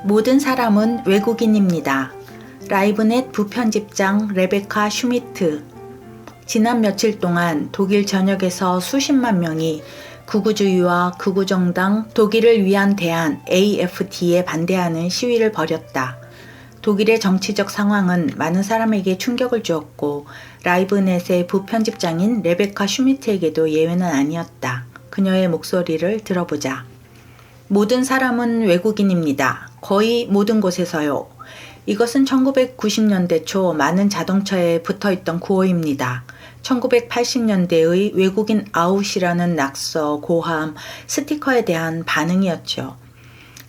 모든 사람은 외국인입니다. 라이브넷 부편집장 레베카 슈미트. 지난 며칠 동안 독일 전역에서 수십만 명이 극우주의와 극우정당 독일을 위한 대안 AfD에 반대하는 시위를 벌였다. 독일의 정치적 상황은 많은 사람에게 충격을 주었고 라이브넷의 부편집장인 레베카 슈미트에게도 예외는 아니었다. 그녀의 목소리를 들어보자. 모든 사람은 외국인입니다. 거의 모든 곳에서요. 이것은 1990년대 초 많은 자동차에 붙어있던 구호입니다. 1980년대의 외국인 아웃이라는 낙서, 고함, 스티커에 대한 반응이었죠.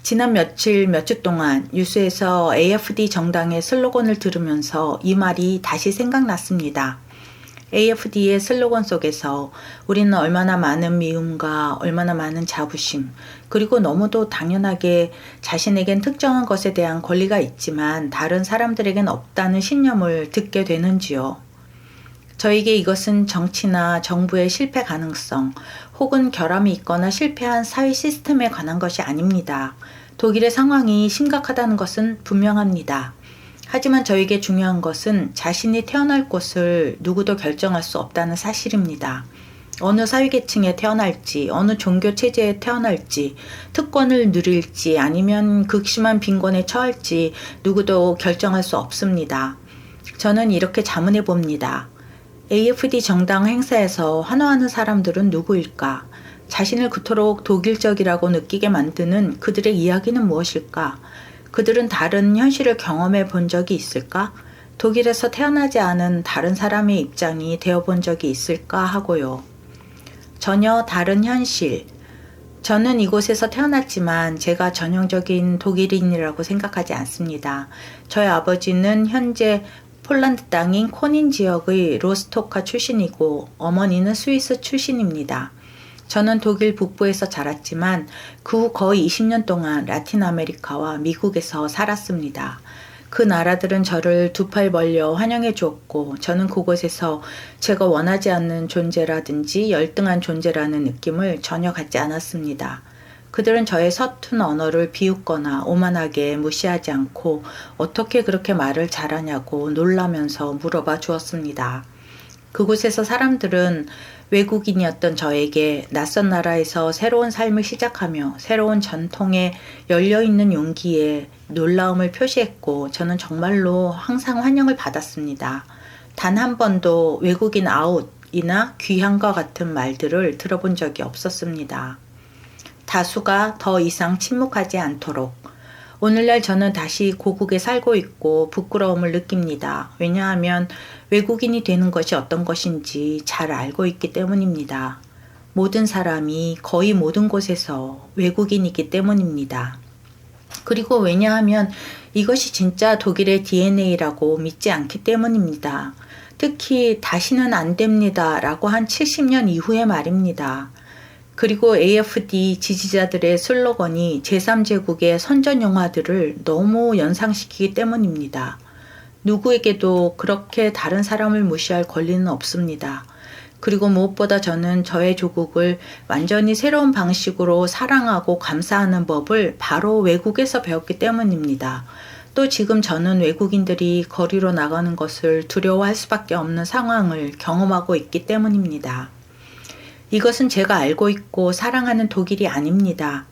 지난 몇 주 동안 뉴스에서 AfD 정당의 슬로건을 들으면서 이 말이 다시 생각났습니다. AfD의 슬로건 속에서 우리는 얼마나 많은 미움과 얼마나 많은 자부심, 그리고 너무도 당연하게 자신에겐 특정한 것에 대한 권리가 있지만 다른 사람들에겐 없다는 신념을 듣게 되는지요. 저에게 이것은 정치나 정부의 실패 가능성 혹은 결함이 있거나 실패한 사회 시스템에 관한 것이 아닙니다. 독일의 상황이 심각하다는 것은 분명합니다. 하지만 저에게 중요한 것은 자신이 태어날 곳을 누구도 결정할 수 없다는 사실입니다. 어느 사회계층에 태어날지, 어느 종교 체제에 태어날지, 특권을 누릴지 아니면 극심한 빈곤에 처할지 누구도 결정할 수 없습니다. 저는 이렇게 자문해 봅니다. AfD 정당 행사에서 환호하는 사람들은 누구일까? 자신을 그토록 독일적이라고 느끼게 만드는 그들의 이야기는 무엇일까? 그들은 다른 현실을 경험해 본 적이 있을까? 독일에서 태어나지 않은 다른 사람의 입장이 되어본 적이 있을까 하고요. 전혀 다른 현실. 저는 이곳에서 태어났지만 제가 전형적인 독일인이라고 생각하지 않습니다. 저희 아버지는 현재 폴란드 땅인 코닌 지역의 로스토카 출신이고 어머니는 스위스 출신입니다. 저는 독일 북부에서 자랐지만 그 후 거의 20년 동안 라틴 아메리카와 미국에서 살았습니다. 그 나라들은 저를 두 팔 벌려 환영해 주었고 저는 그곳에서 제가 원하지 않는 존재라든지 열등한 존재라는 느낌을 전혀 갖지 않았습니다. 그들은 저의 서툰 언어를 비웃거나 오만하게 무시하지 않고 어떻게 그렇게 말을 잘하냐고 놀라면서 물어봐 주었습니다. 그곳에서 사람들은 외국인이었던 저에게 낯선 나라에서 새로운 삶을 시작하며 새로운 전통에 열려있는 용기에 놀라움을 표시했고 저는 정말로 항상 환영을 받았습니다. 단 한 번도 외국인 아웃이나 귀향과 같은 말들을 들어본 적이 없었습니다. 다수가 더 이상 침묵하지 않도록. 오늘날 저는 다시 고국에 살고 있고 부끄러움을 느낍니다. 왜냐하면 외국인이 되는 것이 어떤 것인지 잘 알고 있기 때문입니다. 모든 사람이 거의 모든 곳에서 외국인이기 때문입니다. 그리고 왜냐하면 이것이 진짜 독일의 DNA라고 믿지 않기 때문입니다. 특히 다시는 안 됩니다 라고 한 70년 이후의 말입니다. 그리고 AfD 지지자들의 슬로건이 제3제국의 선전 영화들을 너무 연상시키기 때문입니다. 누구에게도 그렇게 다른 사람을 무시할 권리는 없습니다. 그리고 무엇보다 저는 저의 조국을 완전히 새로운 방식으로 사랑하고 감사하는 법을 바로 외국에서 배웠기 때문입니다. 또 지금 저는 외국인들이 거리로 나가는 것을 두려워할 수밖에 없는 상황을 경험하고 있기 때문입니다. 이것은 제가 알고 있고 사랑하는 독일이 아닙니다.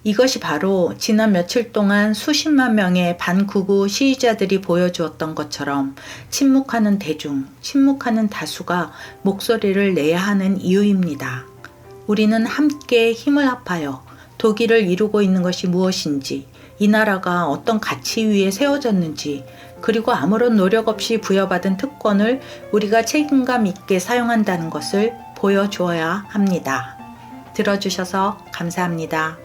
이것이 바로 지난 며칠 동안 수십만 명의 반극우 시위자들이 보여주었던 것처럼 침묵하는 대중, 침묵하는 다수가 목소리를 내야 하는 이유입니다. 우리는 함께 힘을 합하여 독일을 이루고 있는 것이 무엇인지, 이 나라가 어떤 가치 위에 세워졌는지, 그리고 아무런 노력 없이 부여받은 특권을 우리가 책임감 있게 사용한다는 것을 보여주어야 합니다. 들어주셔서 감사합니다.